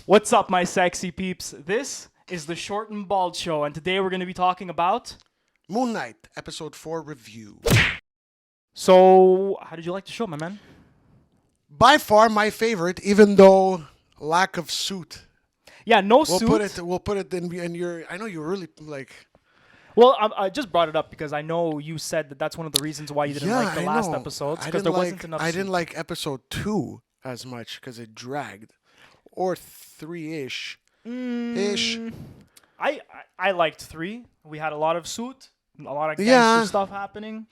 What's up, my sexy peeps? This is the Short and Bald Show, and today we're going to be talking about. Moon Knight, Episode 4 review. So, how did you like the show, my man? By far my favorite, even though lack of suit. Yeah, no We'll suit. put it in your. I know you really like. Well, I just brought it up because I know you said that that's one of the reasons why you didn't Yeah, like the I last know. episodes I because didn't there like. wasn't enough. I suit. didn't like Episode 2 as much because it dragged, or 3-ish. Ish. I liked 3. We had a lot of suit, a lot of gangster Yeah. stuff happening.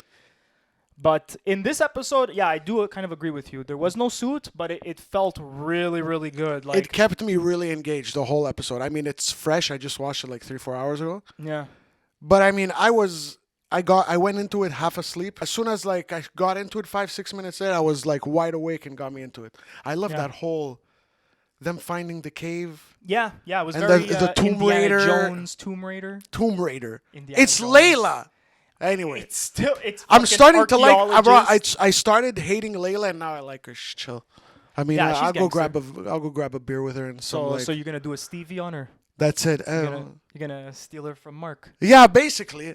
But in this episode, yeah, I do kind of agree with you. There was no suit, but it felt really, really good. Like, It kept me really engaged the whole episode. I mean, it's fresh. I just watched it like 3-4 hours ago. yeah. But I mean, I went into it half asleep. As soon as like I got into it 5-6 minutes later, I was like wide awake and got me into it. I love Yeah. that whole them finding the cave. Yeah, it was And very the Tomb Indiana Raider- Jones, Tomb Raider. Tomb Raider. Indiana It's Jones. Layla. Anyway, It's I'm fucking starting to like. archaeologist. I started hating Layla and now I like her. Chill. I mean, Yeah, she's I'll go gangster. grab a beer with her and some So like. so you're gonna do a Stevie on her? That's it. You're gonna steal her from Mark? Yeah, basically.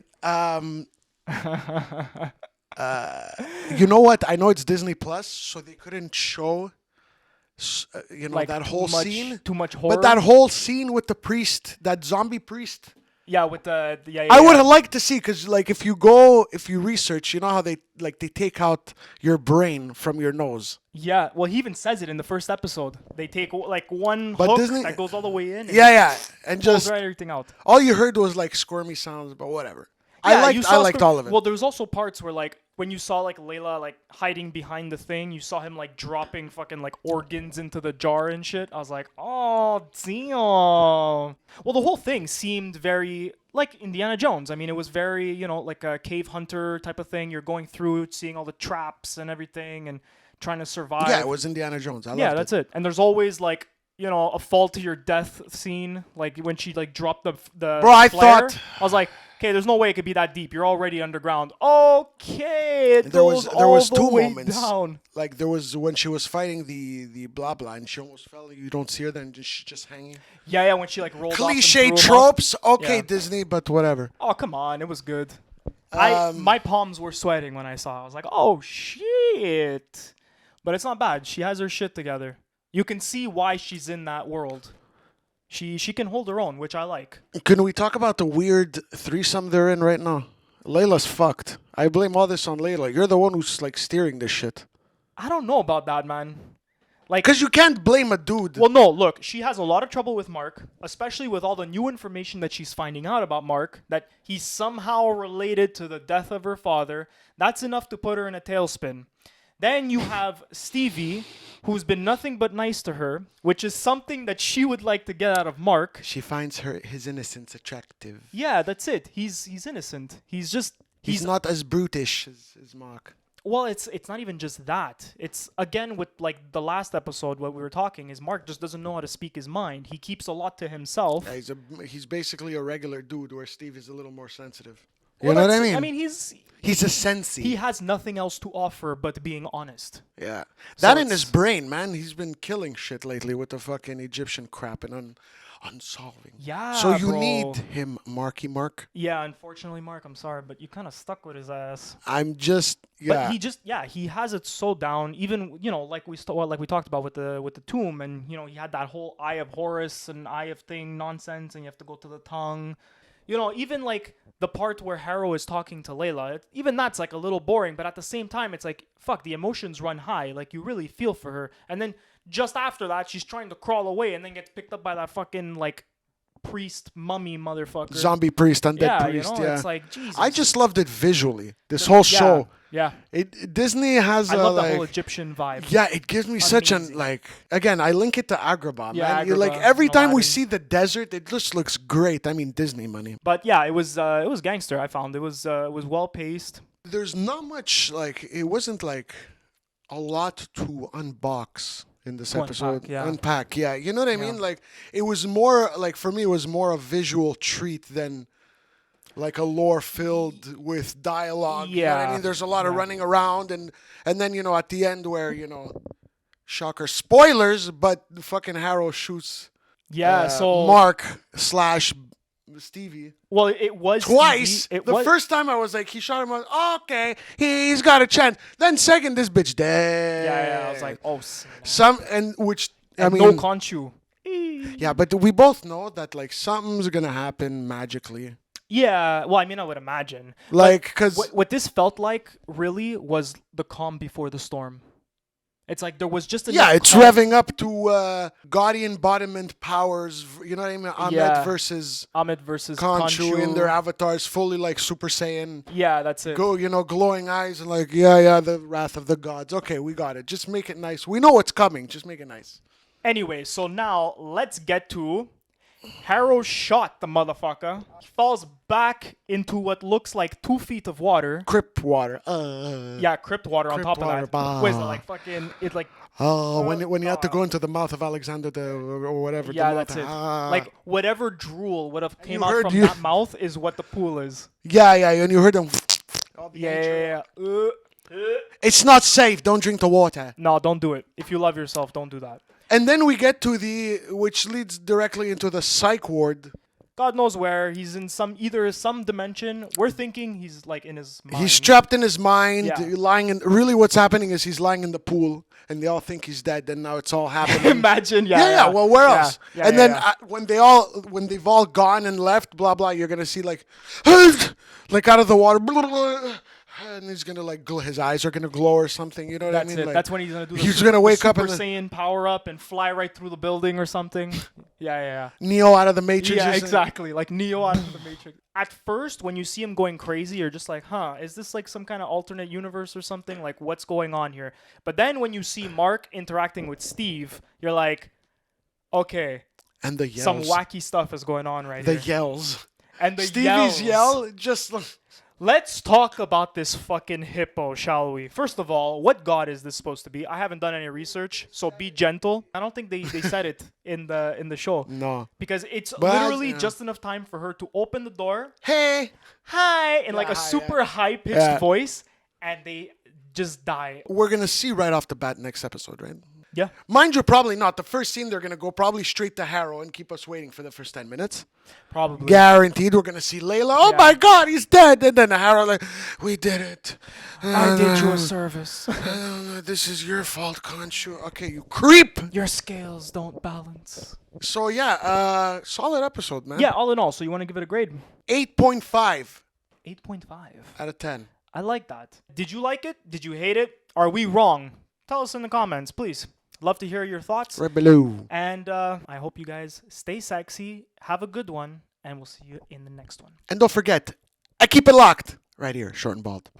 You know what? I know it's Disney Plus, so they couldn't show, Like that whole too much, scene. Too much horror. But that whole scene with the priest, that zombie priest, yeah, with the yeah. I would have liked to see because, like, if you research, you know how they take out your brain from your nose. Yeah, well, he even says it in the first episode. They take like one But hook Disney- that goes all the way in. And Yeah, and pulls just right everything out. all you heard was like squirmy sounds, but whatever. Yeah, you I saw liked all of it. Well, there was also parts where like when you saw like Layla like hiding behind the thing, you saw him like dropping fucking like organs into the jar and shit. I was like, oh damn. Well, the whole thing seemed very like Indiana Jones. I mean, it was very like a cave hunter type of thing. You're going through, seeing all the traps and everything, and trying to survive. Yeah, it was Indiana Jones. I loved Yeah, that's it. And there's always like a fall to your death scene, like when she like dropped the Bro, I flare. thought- I was like, okay, there's no way it could be that deep. You're already underground. Okay, it There was goes all the two way moments. down. Like there was when she was fighting the blah blah, and she almost fell. You don't see her, then she's just hanging. Yeah, when she like rolled off and Cliche threw him off. tropes. Okay, Yeah. Disney, but whatever. Oh come on, it was good. Um, My palms were sweating when I saw it. I was like, oh shit. But it's not bad. She has her shit together. You can see why she's in that world. She can hold her own, which I like. Can we talk about the weird threesome they're in right now? Layla's fucked. I blame all this on Layla. You're the one who's like steering this shit. I don't know about that, man. Like, Because you can't blame a dude. well, no, look, she has a lot of trouble with Mark, especially with all the new information that she's finding out about Mark, that he's somehow related to the death of her father. That's enough to put her in a tailspin. Then you have Stevie, who's been nothing but nice to her, which is something that she would like to get out of Mark. She finds his innocence attractive. Yeah, that's it. He's innocent. He's not as brutish as Mark. Well, it's not even just that. It's again with like the last episode what we were talking is Mark just doesn't know how to speak his mind. He keeps a lot to himself. Yeah, he's basically a regular dude, where Steve is a little more sensitive. Well, You know what I that's- mean? I mean, He's a sensei. he has nothing else to offer but being honest. Yeah. So That in his it's- brain, man. He's been killing shit lately with the fucking Egyptian crap and unsolving. Yeah, So you bro. need him, Marky Mark. Yeah, unfortunately, Mark, I'm sorry, but you kind of stuck with his ass. I'm just yeah. But he has it so down. Even like we talked about with the tomb, and he had that whole Eye of Horus and Eye of Thing nonsense, and you have to go to the tongue. Even like the part where Harrow is talking to Layla, even that's like a little boring, but at the same time, it's like, fuck, the emotions run high. Like, you really feel for her. And then just after that, she's trying to crawl away and then gets picked up by that fucking, like, priest mummy motherfucker. Zombie priest, undead yeah, priest. Yeah. it's like, Jesus. I just loved it visually. This whole show. Yeah. Disney has I love like, that whole Egyptian vibe. yeah, it gives me such an Amazing. like. Again, I link it to Agrabah, Yeah, man. Like Agrabah, every time we Aladdin. see the desert, it just looks great. I mean, Disney money. But yeah, it was gangster. I found it was well paced. There's not much like. It wasn't like a lot to unbox in this To episode. unpack, yeah. You know what I mean? Like it was more like for me, it was more a visual treat than like a lore filled with dialogue. You know what I Yeah. mean? There's a lot of Yeah. running around and then at the end where shocker spoilers, but fucking Harrow shoots Yeah, so Mark slash Stevie. well, it was Twice. Stevie. It The was first time I was like, he shot him. I was, oh, okay, he's got a chance. Then second, this bitch dead. yeah. I was like, oh, snap. some and which I And mean, no Conchu. yeah, but we both know that like something's gonna happen magically. Yeah, well, I mean, I would imagine. Like, because What this felt like really was the calm before the storm. It's like there was just enough it's calm. revving up to Gaudy embodiment powers. You know what I mean? Ahmed Yeah. versus Ahmed versus Khonshu in Khonshu. their avatars, fully like Super Saiyan. Yeah, that's it. Go, glowing eyes and like, yeah, the wrath of the gods. Okay, we got it. Just make it nice. We know what's coming. Just make it nice. Anyway, so now let's get to Harrow shot the motherfucker. He falls back into what looks like 2 feet of water. Crypt water. Yeah, crypt water on Crypt top water, of that. bah. What is it, like fucking, it's like, Oh, when you had to go into the mouth of Alexander or whatever. yeah, the that's mouth, it. Like whatever drool would have came You out heard from you- that mouth is what the pool is. yeah, and you heard them. All the Yeah. It's not safe. Don't drink the water. No, don't do it. If you love yourself, don't do that. And then we get to which leads directly into the psych ward. God knows where. He's in either some dimension. We're thinking he's like in his mind. He's trapped in his mind, Yeah. lying in. Really, what's happening is he's lying in the pool, and they all think he's dead. And now it's all happening. Imagine, Yeah. Well, where Yeah, else? yeah, and yeah, then yeah. when they've all gone and left, blah blah, you're gonna see like, like out of the water, blah, blah, blah, and he's gonna like his eyes are gonna glow or something. You know what That's I mean? it. Like, That's when he's gonna do. he's gonna wake up Super and Saiyan power up and fly right through the building or something. Yeah. Neo out of the Matrix. Yeah, is- exactly. Like Neo out of the Matrix. At first, when you see him going crazy, you're just like, huh, is this like some kind of alternate universe or something? Like, what's going on here? But then when you see Mark interacting with Steve, you're like, okay, And the yells. some wacky stuff is going on right The here. yells. And the Stevie's yells. yell just. Let's talk about this fucking hippo, shall we? First of all, what god is this supposed to be? I haven't done any research, so be gentle. I don't think they said it in the show. No. Because it's But, literally yeah. just enough time for her to open the door, Hey. hi, in like Yeah, a super high-pitched Yeah. voice, and they just die. We're gonna see right off the bat next episode, right? Yeah, Mind you, probably not. The first scene, they're gonna go probably straight to Harrow and keep us waiting for the first 10 minutes. probably. Guaranteed, we're gonna see Layla. Oh Yeah. my God, he's dead! And then Harrow like, we did it. I did you a service. This is your fault, Khonshu. Okay, you creep. Your scales don't balance. So yeah, solid episode, man. Yeah, all in all, so you want to give it a grade? 8.5 8.5. out of 10. I like that. Did you like it? Did you hate it? Are we wrong? Tell us in the comments, please. Love to hear your thoughts. Right below. And I hope you guys stay sexy, have a good one, and we'll see you in the next one. And don't forget, I keep it locked right here, short and bald.